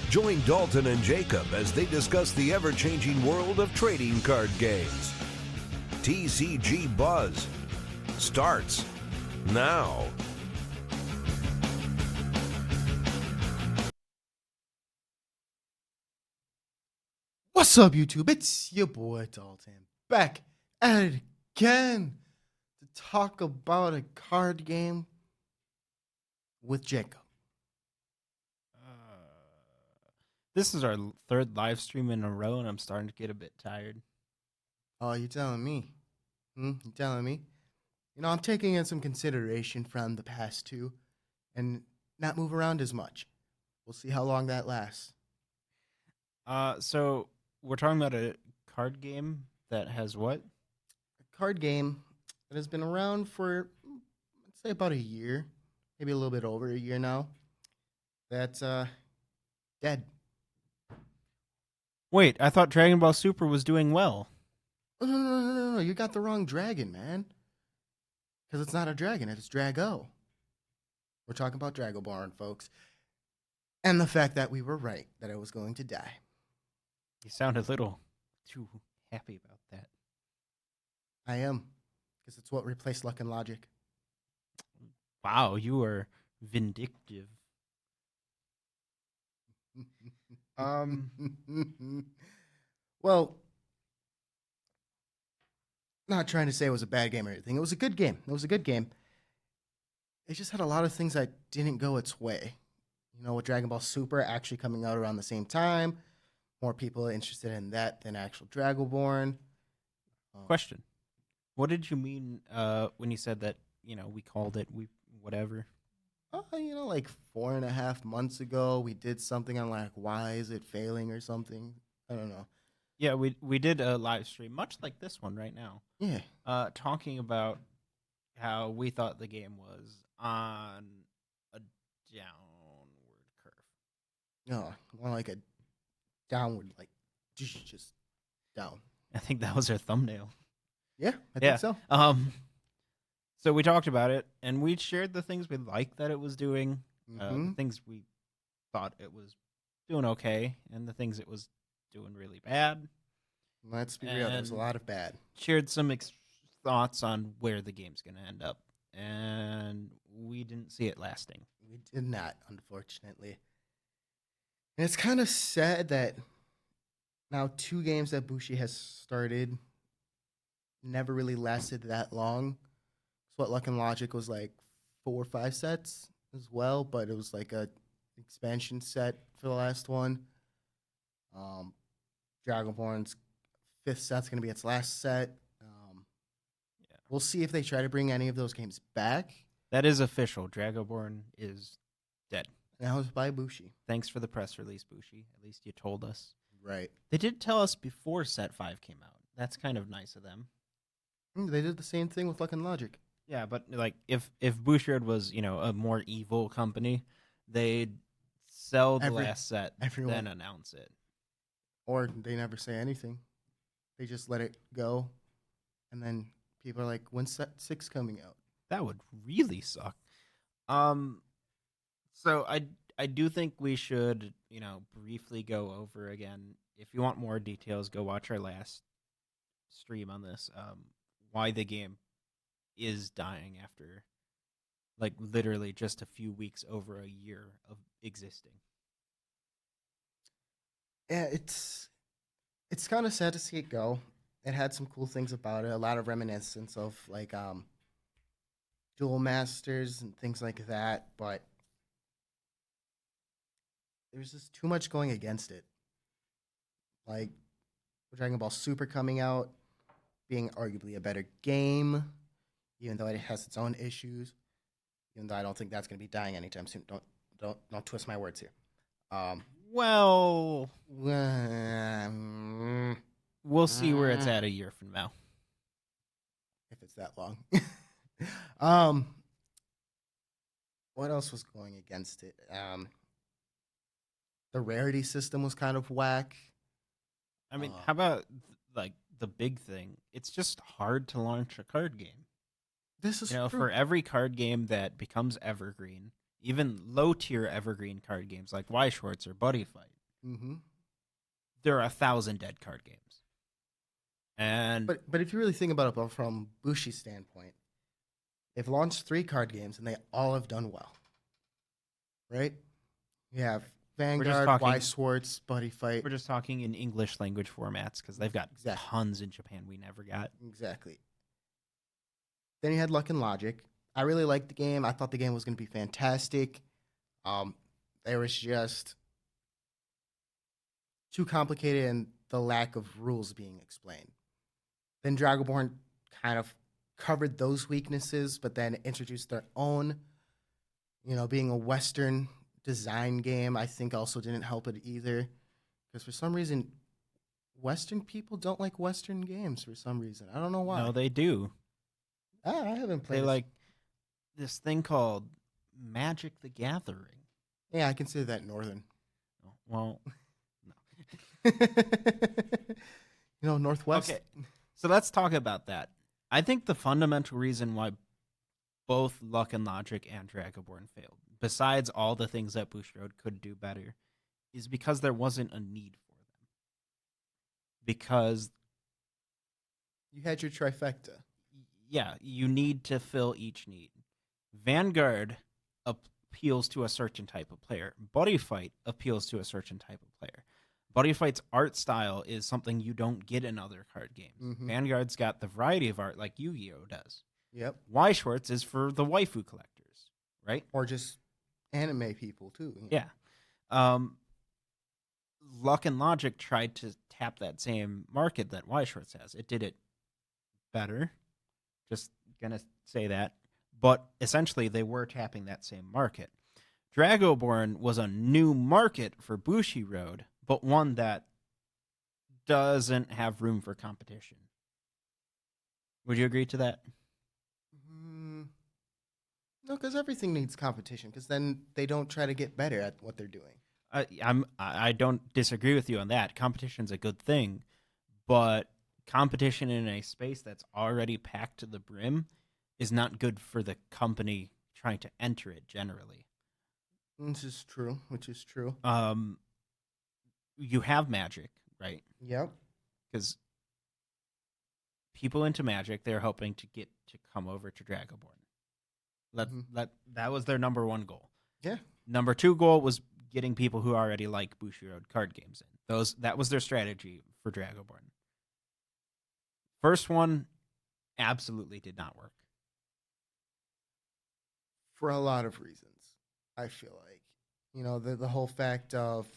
Join Dalton and Jacob as they discuss the ever-changing world of trading card games. TCG Buzz starts now. What's up, YouTube? It's your boy Dalton, back at it again to talk about a card game with Jacob. This is our third live stream in a row, and I'm starting to get a bit tired. Oh, you're telling me? You're telling me? You know, I'm taking in some consideration from the past two and not move around as much. We'll see how long that lasts. So we're talking about a card game that has what? A card game that has been around for, let's say, about a year, maybe a little bit over a year now. That's dead. Wait, I thought Dragon Ball Super was doing well. No. You got the wrong dragon, man. Because it's not a dragon, it's Drago. We're talking about Dragoborne, folks. And the fact that we were right, that it was going to die. You sound a little too happy about that. I am. Because it's what replaced luck and logic. Wow, you are vindictive. Well, not trying to say it was a bad game or anything. It was a good game. It just had a lot of things that didn't go its way. You know, with Dragon Ball Super actually coming out around the same time, more people are interested in that than actual Dragoborne. Question. What did you mean when you said that, we called it, whatever? Like 4.5 months ago, we did something on like, why is it failing or something? I don't know. Yeah, we did a live stream, much like this one right now. Yeah. Talking about how we thought the game was on a downward curve. No, more like a downward, like just down. I think that was our thumbnail. Yeah, I think so. So we talked about it, and we shared the things we liked that it was doing, the things we thought it was doing okay, and the things it was doing really bad. Let's be real, there's a lot of bad. Shared some thoughts on where the game's going to end up, and we didn't see it lasting. We did not, unfortunately. And it's kind of sad that now 2 games that Bushi has started never really lasted that long. So what Luck and Logic was like 4 or 5 sets as well, but it was like a expansion set for the last one. Dragonborne's 5th set's going to be its last set. We'll see if they try to bring any of those games back. That is official. Dragoborne is dead. And that was by Bushi. Thanks for the press release, Bushi. At least you told us. Right. They did tell us before Set 5 came out. That's kind of nice of them. They did the same thing with Luck and Logic. Yeah, but like if Bushiroad was, a more evil company, they'd sell the last set, then announce it. Or they never say anything. They just let it go. And then people are like, when's set 6 coming out? That would really suck. So I do think we should, briefly go over again. If you want more details, go watch our last stream on this. Why the game is dying after, like, literally just a few weeks over a year of existing. Yeah, it's kind of sad to see it go. It had some cool things about it, a lot of reminiscence of like Duel Masters and things like that, but there's just too much going against it. Like Dragon Ball Super coming out, being arguably a better game, even though it has its own issues. Even though I don't think that's going to be dying anytime soon. Don't twist my words here. Well, we'll see where it's at a year from now. If it's that long. What else was going against it? The rarity system was kind of whack. I mean, how about like the big thing? It's just hard to launch a card game. This is true. For every card game that becomes evergreen, even low tier evergreen card games like Y Shorts or Buddy Fight, Mm-hmm. there are 1,000 dead card games. And But if you really think about it from Bushi's standpoint, they've launched 3 card games and they all have done well, right? You have Vanguard, talking- Y Swartz, Buddy Fight. we're just talking in English language formats because they've got Exactly. tons in Japan we never got. Exactly. Then you had Luck and Logic. I really liked the game. I thought the game was going to be fantastic. There was just too complicated and the lack of rules being explained. Then Dragoborne kind of covered those weaknesses, but then introduced their own. Being a Western design game, I think also didn't help it either. Because for some reason, Western people don't like Western games for some reason. I don't know why. No, they do. I haven't played They this. like this thing called Magic the Gathering. Yeah, I consider that Northern. Well, Northwest. okay. So let's talk about that. I think the fundamental reason why both Luck and Logic and Dragoborne failed, besides all the things that Bushiroad could do better, is because there wasn't a need for them. Because, You had your trifecta. yeah, you need to fill each need. Vanguard appeals to a certain type of player. Buddy Fight appeals to a certain type of player. Buddy Fight's art style is something you don't get in other card games. Mhm. Vanguard's got the variety of art like Yu-Gi-Oh does. Yep. Y Schwartz is for the waifu collectors, right? Or just anime people, too. Yeah. Luck and Logic tried to tap that same market that Y Schwartz has. It did it better. Just gonna say that. But essentially, they were tapping that same market. Dragoborne was a new market for Bushiroad, but one that doesn't have room for competition. Would you agree to that? No, because everything needs competition, because then they don't try to get better at what they're doing. I don't disagree with you on that. Competition's a good thing, but competition in a space that's already packed to the brim is not good for the company trying to enter it generally. Which is true. You have Magic, right? Yep. Because people into Magic, they're hoping to get to come over to Dragoborne. That was their number one goal. Yeah. Number 2 goal was getting people who already like Bushiroad card games in. That was their strategy for Dragoborne. First one absolutely did not work. For a lot of reasons, I feel like. The whole fact of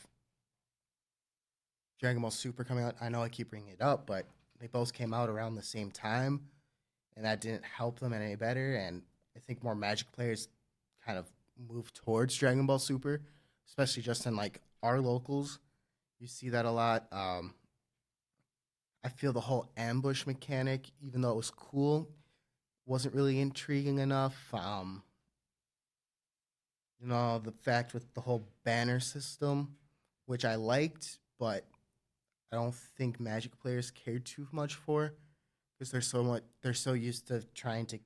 Dragon Ball Super coming out, I know I keep bringing it up, but they both came out around the same time, and that didn't help them any better, and I think more Magic players kind of moved towards Dragon Ball Super, especially just in, our locals. You see that a lot. I feel the whole ambush mechanic, even though it was cool, wasn't really intriguing enough. The fact with the whole banner system, which I liked, but I don't think Magic players cared too much for, because they're so used to trying to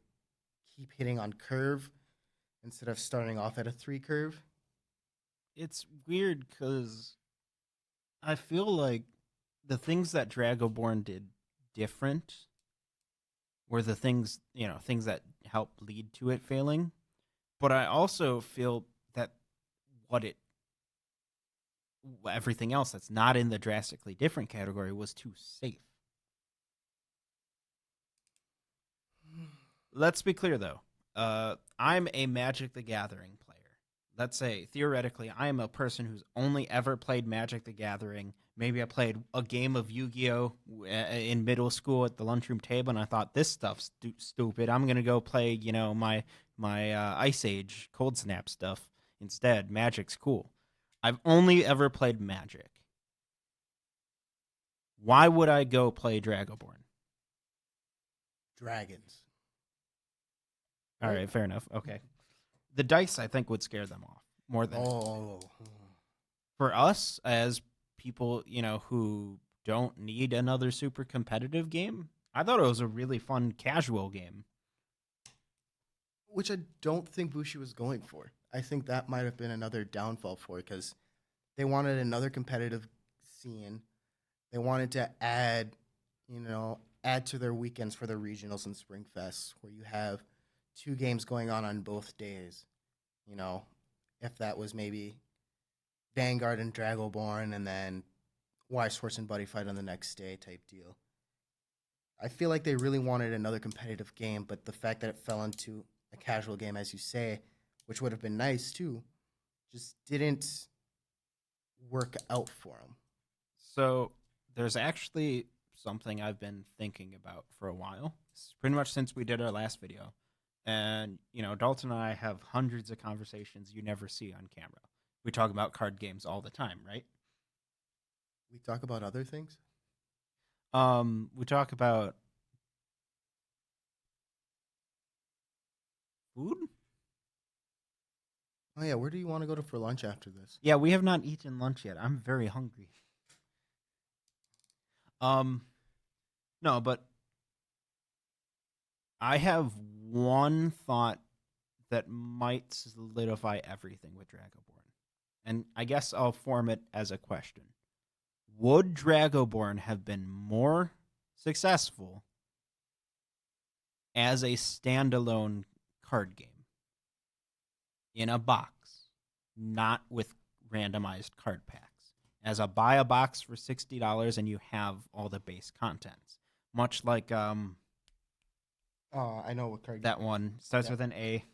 keep hitting on curve instead of starting off at a 3 curve. It's weird because I feel like the things that Dragoborne did different were the things that helped lead to it failing. But I also feel that everything else that's not in the drastically different category was too safe. Let's be clear, though. I'm a Magic the Gathering player. Let's say, theoretically, I am a person who's only ever played Magic the Gathering. Maybe I played a game of Yu-Gi-Oh! In middle school at the lunchroom table, and I thought, this stuff's stupid. I'm going to go play, my Ice Age Cold Snap stuff instead. Magic's cool. I've only ever played Magic. Why would I go play Dragoborne? Dragons. All right, fair enough. Okay. The dice, I think, would scare them off more than for us as people, who don't need another super competitive game. I thought it was a really fun casual game. Which I don't think Bushi was going for. I think that might have been another downfall for it, because they wanted another competitive scene. They wanted to add to their weekends for their regionals and Spring Fest, where you have two games going on both days. You know, if that was maybe Vanguard and Dragoborne, and then Wise Horse and Buddy Fight on the next day type deal. I feel like they really wanted another competitive game, but the fact that it fell into a casual game, as you say, which would have been nice too, just didn't work out for them. So there's actually something I've been thinking about for a while. Pretty much since we did our last video. And, Dalton and I have hundreds of conversations you never see on camera. We talk about card games all the time, right? We talk about other things. We talk about food. Oh yeah, where do you want to go for lunch after this? Yeah, we have not eaten lunch yet. I'm very hungry. No, but I have one thought that might solidify everything with Dragoborne. And I guess I'll form it as a question. Would Dragoborne have been more successful as a standalone card game? In a box, not with randomized card packs. As a buy a box for $60 and you have all the base contents. Much like I know what card that one starts with an A.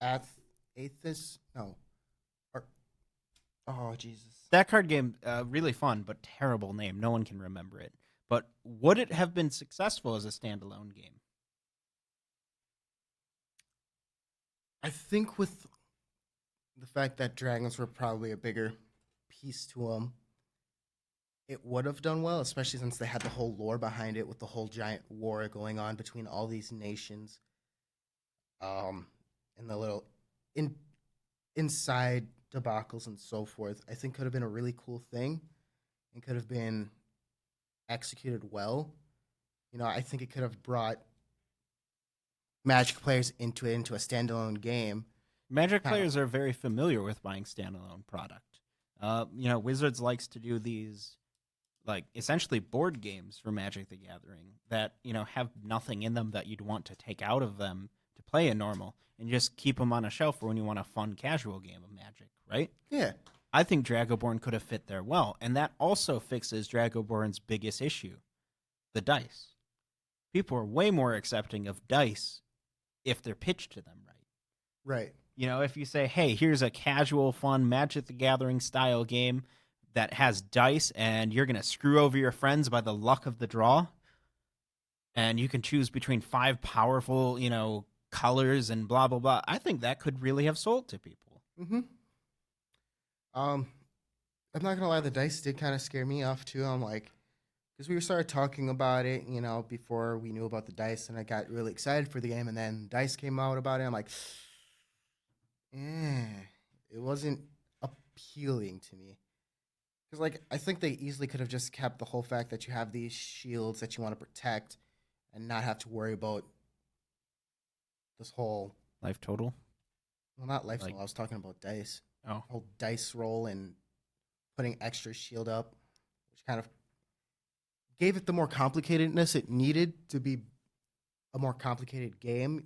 Aethys? No. Oh Jesus. That card game, really fun, but terrible name. No one can remember it. But would it have been successful as a standalone game? I think with the fact that dragons were probably a bigger piece to them, it would have done well, especially since they had the whole lore behind it with the whole giant war going on between all these nations. And the little inside debacles and so forth, I think could have been a really cool thing and could have been executed well. I think it could have brought Magic players into a standalone game. Magic players are very familiar with buying standalone product. Wizards likes to do these, essentially board games for Magic the Gathering that, have nothing in them that you'd want to take out of them to play in normal and just keep them on a shelf for when you want a fun casual game of Magic, right? Yeah. I think Dragoborne could have fit there well, and that also fixes Dragoborne's biggest issue, the dice. People are way more accepting of dice if they're pitched to them right. Right. If you say, hey, here's a casual, fun Magic the Gathering style game that has dice and you're going to screw over your friends by the luck of the draw, and you can choose between 5 powerful, colors and blah, blah, blah, I think that could really have sold to people. Mm-hmm. I'm not going to lie, the dice did kind of scare me off, too. I'm like, because we started talking about it, before we knew about the dice, and I got really excited for the game, and then dice came out about it. I'm like, it wasn't appealing to me. Because, I think they easily could have just kept the whole fact that you have these shields that you want to protect and not have to worry about this whole... Life total? Well, not life total. I was talking about dice. Oh. Whole dice roll and putting extra shield up, which kind of gave it the more complicatedness it needed to be a more complicated game.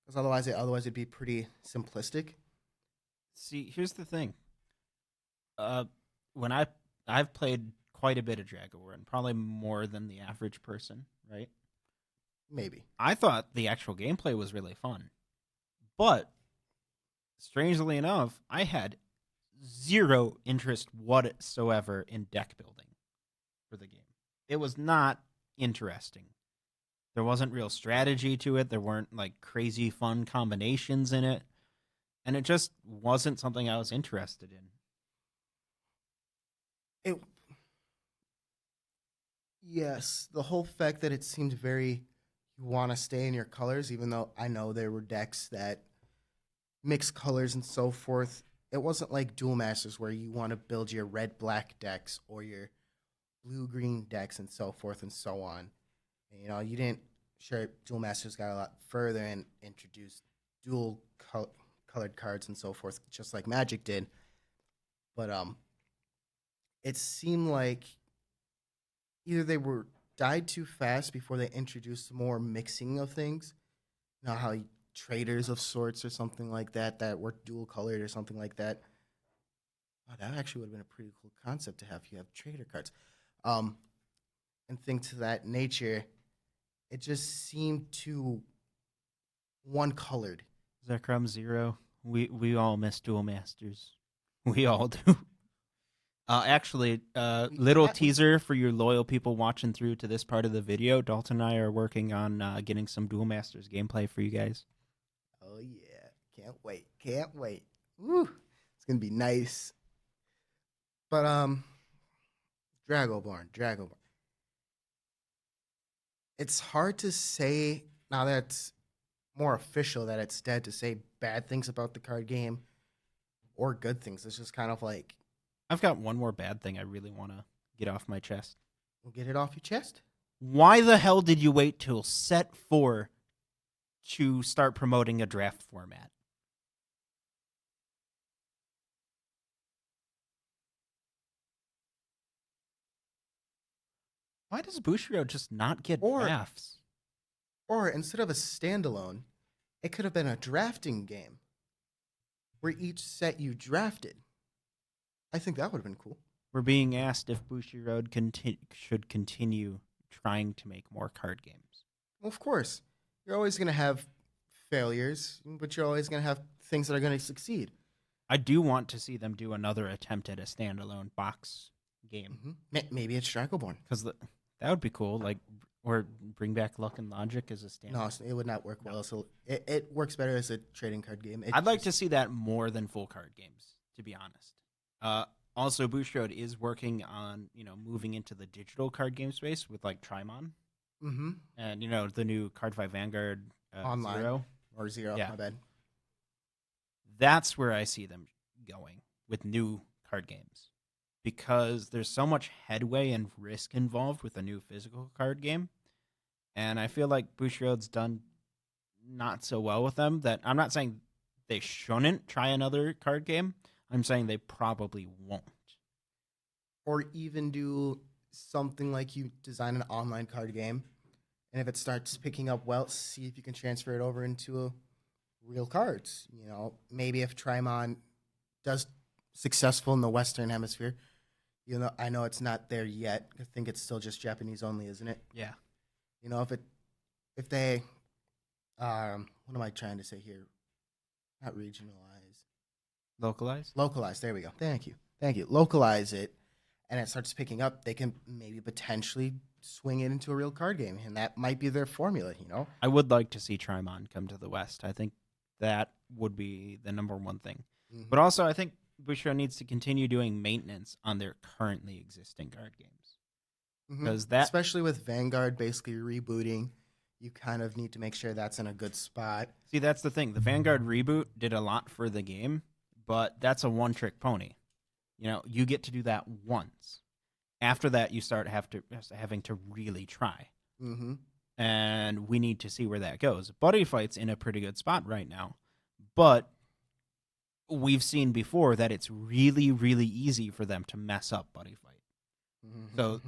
Because otherwise it'd be pretty simplistic. See, here's the thing. When I've played quite a bit of Dragoborne, probably more than the average person, right? Maybe. I thought the actual gameplay was really fun. But, strangely enough, I had zero interest whatsoever in deck building for the game. It was not interesting. There wasn't real strategy to it. There weren't crazy fun combinations in it. And it just wasn't something I was interested in. Yes, the whole fact that it seemed very, you want to stay in your colors, even though I know there were decks that mix colors and so forth. It wasn't like Duel Masters where you want to build your red-black decks or your blue-green decks and so forth and so on. And, you didn't. Sure, Duel Masters got a lot further and introduced dual colored cards and so forth, just like Magic did. But it seemed like either they were died too fast before they introduced more mixing of things. You know how traders of sorts or something like that were dual colored or something like that. Oh, that actually would have been a pretty cool concept to have. You have trader cards, um, and things to that nature. It just seemed too one colored. Zekrom Zero. We all miss Duel Masters. We all do. Actually, little teaser for your loyal people watching through to this part of the video. Dalton and I are working on getting some Duel Masters gameplay for you guys. Oh yeah, can't wait, can't wait. Woo, it's gonna be nice. But Dragoborne. It's hard to say now that it's more official that it's dead to say bad things about the card game or good things. It's just kind of like I've got one more bad thing I really want to get off my chest. we'll get it off your chest. Why the hell did you wait till set 4 to start promoting a draft format? Why does Bushiroad just not get drafts? Or instead of a standalone, it could have been a drafting game where each set you drafted. I think that would have been cool. We're being asked if Bushiroad should continue trying to make more card games. Well, of course, you're always going to have failures, but you're always going to have things that are going to succeed. I do want to see them do another attempt at a standalone box game. Mm-hmm. Maybe it's Dragoborne. Because that would be cool. Like, or bring back Luck and Logic as a standalone. No, it would not work well. So it works better as a trading card game. I'd like to see that more than full card games, to be honest. Also, Bushiroad is working on, moving into the digital card game space with like Trimon. Mm-hmm. And, the new Card 5 Vanguard Online. Zero. Or Zero, Yeah. my bad. That's where I see them going with new card games. Because there's so much headway and risk involved with a new physical card game. And I feel like Bushiroad's done not so well with them that I'm not saying they shouldn't try another card game. I'm saying they probably won't. Or even do something like you design an online card game, and if it starts picking up well, see if you can transfer it over into real cards. Maybe if Trimon does successful in the Western Hemisphere, I know it's not there yet. I think it's still just Japanese only, isn't it? Yeah. If they, what am I trying to say here? Not regionalize. Localize? There we go. Thank you. Localize it, and it starts picking up. They can maybe potentially swing it into a real card game, and that might be their formula, I would like to see Trimon come to the West. I think that would be the number one thing. Mm-hmm. But also, I think Bushiroad needs to continue doing maintenance on their currently existing card games. Because especially with Vanguard basically rebooting, you kind of need to make sure that's in a good spot. See, that's the thing. The Vanguard reboot did a lot for the game, but that's a one-trick pony. You get to do that once. After that, you start having to really try. Mm-hmm. And we need to see where that goes. Buddy Fight's in a pretty good spot right now, but we've seen before that it's really, really easy for them to mess up Buddy Fight. So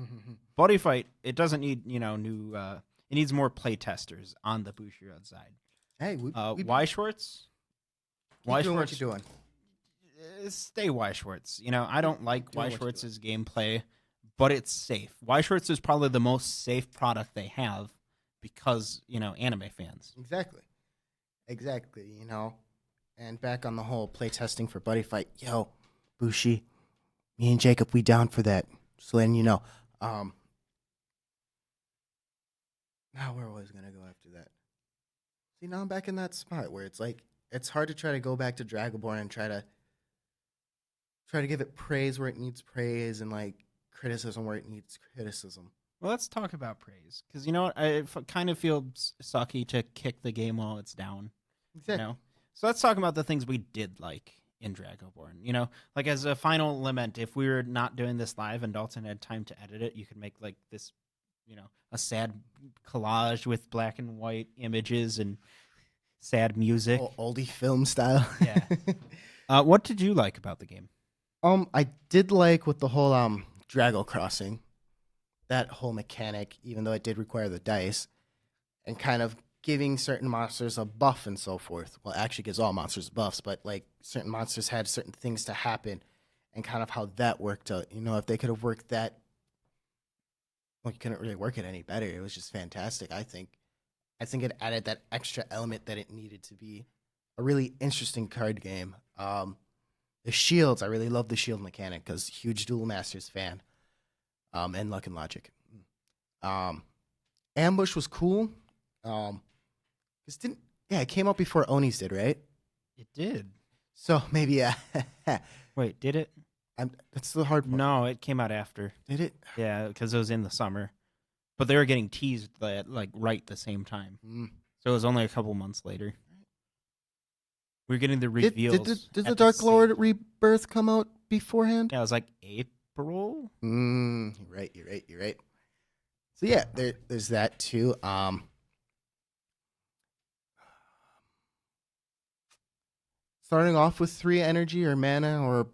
Buddy Fight, it doesn't need new. It needs more play testers on the Bushiroad side. Hey, Y Schwartz. Keep doing what you're doing. Stay Y Schwartz. I don't like Y Schwartz's gameplay, but it's safe. Y Schwartz is probably the most safe product they have because anime fans. Exactly. And back on the whole play testing for Buddy Fight. Yo, Bushi, me and Jacob, we down for that. Just letting you know. Now where was I gonna go after that? See, now I'm back in that spot where it's like it's hard to try to go back to Dragoborne and try to give it praise where it needs praise and like criticism where it needs criticism. Well, let's talk about praise because it kind of feels sucky to kick the game while it's down. Exactly. So let's talk about the things we did like in Dragoborne. Like as a final lament, if we were not doing this live and Dalton had time to edit it, you could make like this, a sad collage with black and white images and sad music. Oldie film style. Yeah. What did you like about the game? I did like with the whole Drago crossing, that whole mechanic, even though it did require the dice, and kind of giving certain monsters a buff and so forth. Well, it actually gives all monsters buffs, but like certain monsters had certain things to happen, and kind of how that worked out. You know, if they could have worked that, well, you couldn't really work it any better. It was just fantastic. I think. I think it added that extra element that it needed to be a really interesting card game. The shields, I really love the shield mechanic because huge Duel Masters fan. And Luck and Logic. Ambush was cool. It came out before Oni's did, right? It did. So maybe Wait, did it? that's the hard part. No, it came out after. Did it? Yeah, because it was in the summer. But they were getting teased at, like, right the same time. So it was only a couple months later. We were getting the reveals. Did the Dark Lord Rebirth come out beforehand? Yeah, it was like April. You're right. So yeah, there's that too. Starting off with 3 energy or mana, or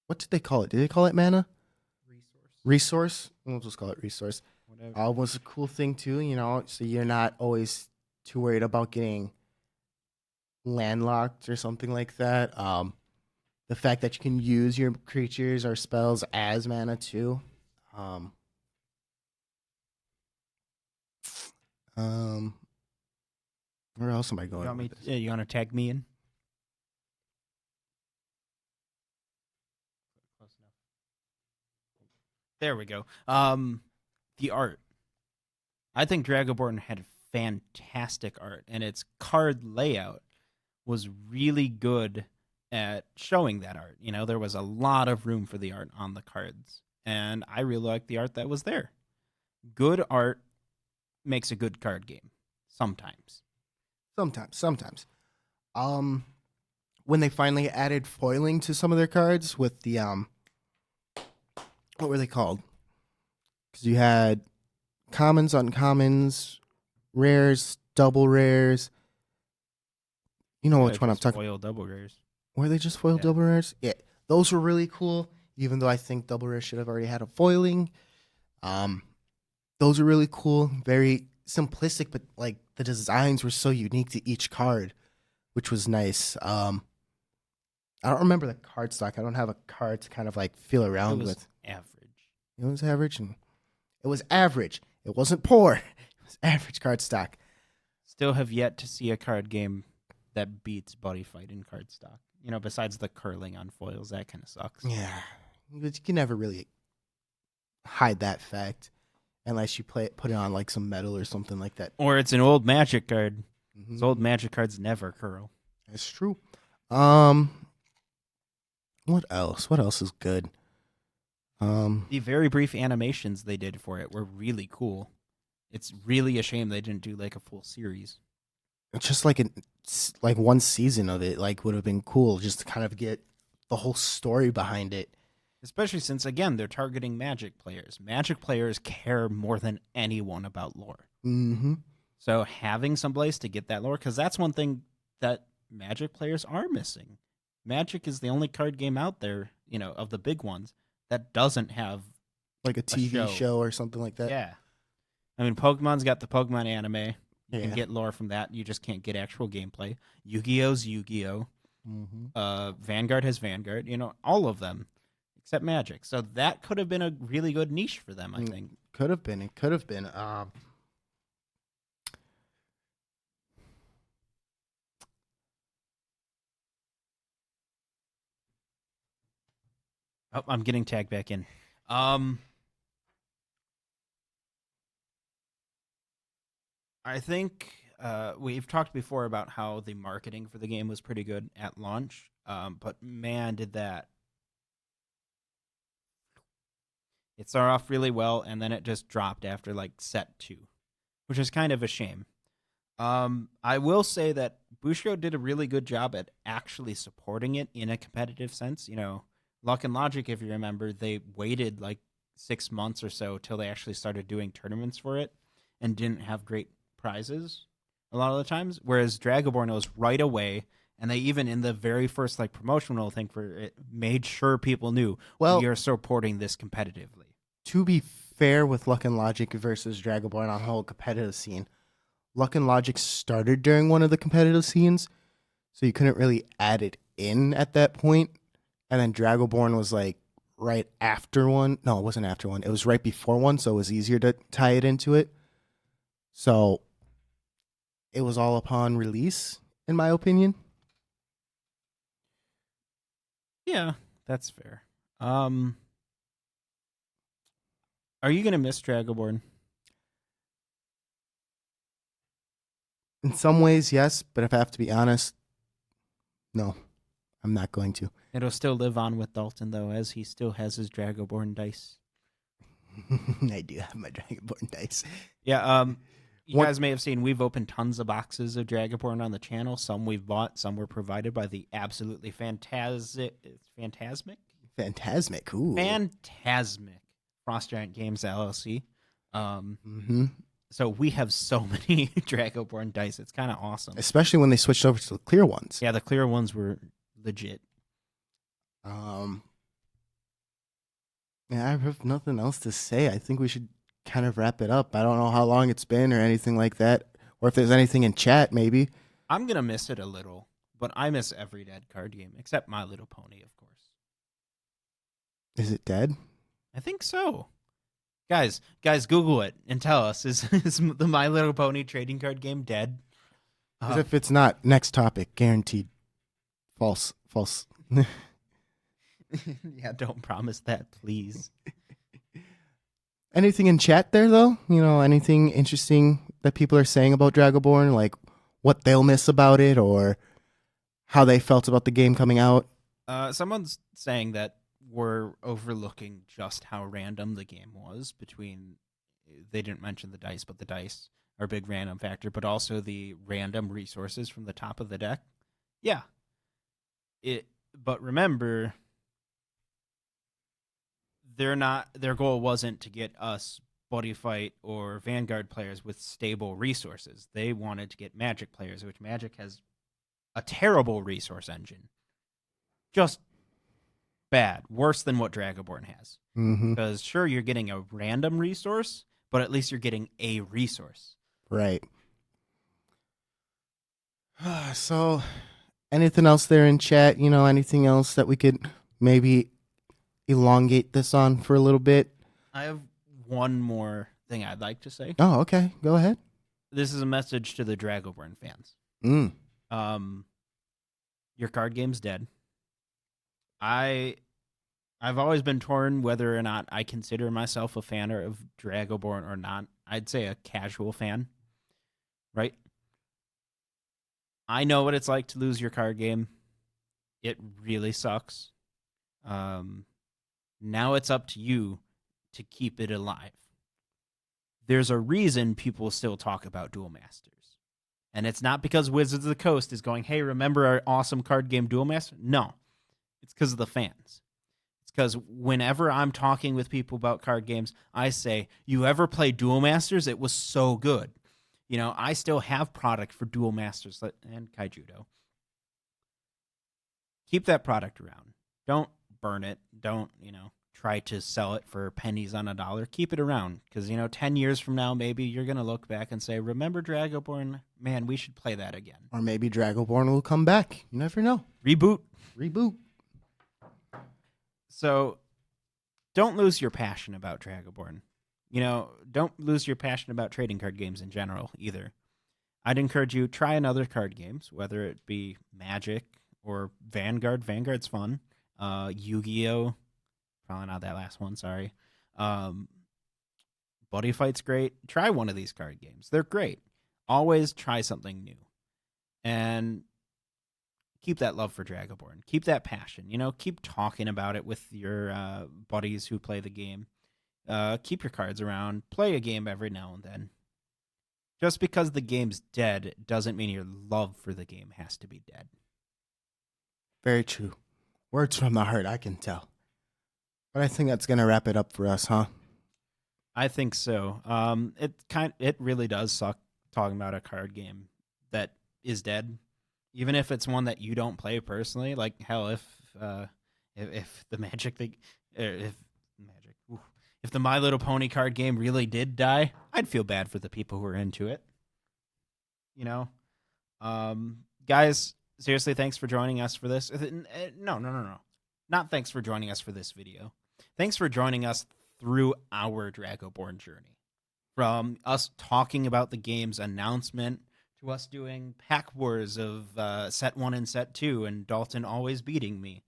what did they call it? Did they call it mana? Resource. We'll just call it resource. Whatever. Was a cool thing too, you know, so you're not always too worried about getting landlocked or something like that. The fact that you can use your creatures or spells as mana too. Where else am I going? You want to tag me in? Close enough. There we go. The art. I think Dragoborne had fantastic art, and its card layout was really good at showing that art. You know, there was a lot of room for the art on the cards, and I really liked the art that was there. Good art makes a good card game. Sometimes. When they finally added foiling to some of their cards with the what were they called? Because you had commons, uncommons, rares, double rares. You know which one I'm talking. Foil double rares. Were they just foil double rares? Yeah, those were really cool. Even though I think double rares should have already had a foiling. Those are really cool. Very simplistic, but like the designs were so unique to each card, which was nice. I don't remember the card stock. I don't have a card to kind of like feel around with. Average. It was average, and it was average. It wasn't poor. It was average card stock. Still have yet to see a card game that beats Buddy Fight in card stock. You know, besides the curling on foils, that kind of sucks. Yeah, but you can never really hide that fact unless you put it on like some metal or something like that. Or it's an old Magic card. Those old Magic cards never curl. That's true. What else? What else is good? The very brief animations they did for it were really cool. It's really a shame they didn't do like a full series. Just like one season of it, like would have been cool, just to kind of get the whole story behind it. Especially since, again, they're targeting Magic players. Magic players care more than anyone about lore. Mm-hmm. So having some place to get that lore, because that's one thing that Magic players are missing. Magic is the only card game out there, you know, of the big ones that doesn't have like a TV show or something like that. Yeah. I mean, Pokemon's got the Pokemon anime. You Yeah. can get lore from that. You just can't get actual gameplay. Yu-Gi-Oh's Yu-Gi-Oh. Mm-hmm. Vanguard has Vanguard. You know, all of them except Magic. So that could have been a really good niche for them, I think. Could have been. It could have been. Oh, I'm getting tagged back in. I think we've talked before about how the marketing for the game was pretty good at launch, but man, did that. It started off really well, and then it just dropped after like set 2, which is kind of a shame. I will say that Bushido did a really good job at actually supporting it in a competitive sense. You know, Luck and Logic, if you remember, they waited like 6 months or so till they actually started doing tournaments for it and didn't have great prizes a lot of the times. Whereas Dragoborne was right away, And they even in the very first like promotional thing for it made sure people knew Well- we are supporting this competitively. To be fair with Luck and Logic versus Dragoborn on the whole competitive scene, Luck and Logic started during one of the competitive scenes, so you couldn't really add it in at that point. And then Dragoborn was like right after one. No, it wasn't after one. It was right before one, so it was easier to tie it into it. So it was all upon release, in my opinion. Yeah, that's fair. Are you gonna miss Dragoborn? In some ways, yes, but if I have to be honest, no, I'm not going to. It'll still live on with Dalton though, as he still has his Dragoborn dice. I do have my Dragonborn dice. Yeah, you What- guys may have seen we've opened tons of boxes of Dragoborn on the channel. Some we've bought, some were provided by the absolutely phantasmic Phantasmic, ooh. Frost Giant Games LLC. Mm-hmm. So we have so many Dragoborn dice. It's kind of awesome. Especially when they switched over to the clear ones. Yeah, the clear ones were legit. Yeah, I have nothing else to say. I think we should kind of wrap it up. I don't know how long it's been or anything like that, or if there's anything in chat, maybe. I'm gonna miss it a little, but I miss every dead card game except My Little Pony, of course. Is it dead? I think so. Guys, Google it and tell us: is the My Little Pony trading card game dead? As if it's not. Next topic, guaranteed. False. Yeah, don't promise that, please. Anything in chat there, though? You know, anything interesting that people are saying about Dragoborn, like what they'll miss about it or how they felt about the game coming out? Someone's saying that we're overlooking just how random the game was between. They didn't mention the dice, but the dice are a big random factor, but also the random resources from the top of the deck. Yeah. But remember, their goal wasn't to get us Buddy Fight or Vanguard players with stable resources. They wanted to get Magic players, which Magic has a terrible resource engine. Just bad. Worse than what Dragoborn has. Mm-hmm. Because sure, you're getting a random resource, but at least you're getting a resource. Right. So, anything else there in chat? You know, anything else that we could maybe elongate this on for a little bit? I have one more thing I'd like to say. Oh, okay. Go ahead. This is a message to the Dragoborn fans. Your card game's dead. I've always been torn whether or not I consider myself a fan of Dragoborn or not. I'd say a casual fan, right? I know what it's like to lose your card game. It really sucks. Now it's up to you to keep it alive. There's a reason people still talk about Duel Masters. And it's not because Wizards of the Coast is going, hey, remember our awesome card game Duel Master? No. It's because of the fans. It's because whenever I'm talking with people about card games, I say, you ever play Duel Masters? It was so good. You know, I still have product for Duel Masters and Kaijudo. Keep that product around. Don't burn it. Don't, try to sell it for pennies on a dollar. Keep it around because, 10 years from now, maybe you're going to look back and say, remember Dragoborn? Man, we should play that again. Or maybe Dragoborn will come back. You never know. Reboot. So don't lose your passion about Dragoborn. Don't lose your passion about trading card games in general either. I'd encourage you, try another card games, whether it be Magic or Vanguard. Vanguard's fun. Yu-Gi-Oh! Probably not that last one, sorry. Buddy Fight's great. Try one of these card games. They're great. Always try something new. And keep that love for Dragoborn. Keep that passion. Keep talking about it with your buddies who play the game. Keep your cards around. Play a game every now and then. Just because the game's dead doesn't mean your love for the game has to be dead. Very true. Words from the heart, I can tell. But I think that's going to wrap it up for us, huh? I think so. It really does suck talking about a card game that is dead. even if it's one that you don't play personally. Like hell, if the Magic thing, if the My Little Pony card game really did die, I'd feel bad for the people who are into it. You know, guys, seriously, thanks for joining us for this. No, not thanks for joining us for this video. Thanks for joining us through our Dragoborne journey. From us talking about the game's announcement to us doing pack wars of set 1 and set 2 and Dalton always beating me,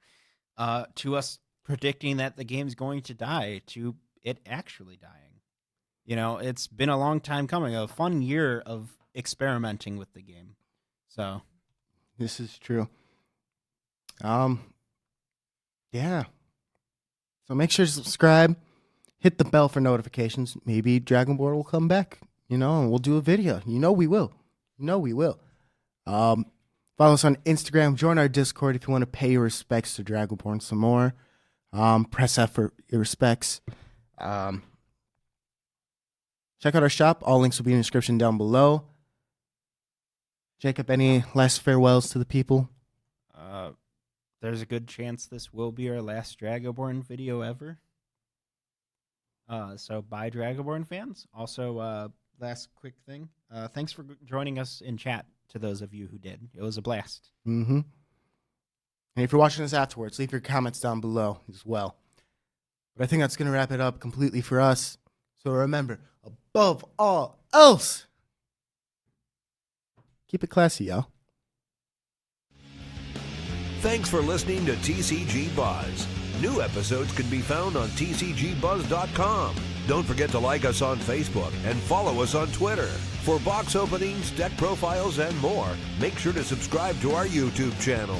to us predicting that the game's going to die, to it actually dying. You know, it's been a long time coming, a fun year of experimenting with the game. So this is true. Yeah. So make sure to subscribe, hit the bell for notifications. Maybe Dragonborne will come back, and we'll do a video. We will. Follow us on Instagram. Join our Discord if you want to pay your respects to Dragonborne some more. Press F for your respects. Check out our shop. All links will be in the description down below. Jacob, any last farewells to the people? There's a good chance this will be our last Dragoborne video ever. So bye, Dragoborne fans. Also, last quick thing. Thanks for joining us in chat to those of you who did. It was a blast. Mm-hmm. And if you're watching this afterwards, leave your comments down below as well. But I think that's going to wrap it up completely for us. So remember, above all else, keep it classy, y'all. Thanks for listening to TCG Buzz. New episodes can be found on tcgbuzz.com. Don't forget to like us on Facebook and follow us on Twitter. For box openings, deck profiles, and more, make sure to subscribe to our YouTube channel.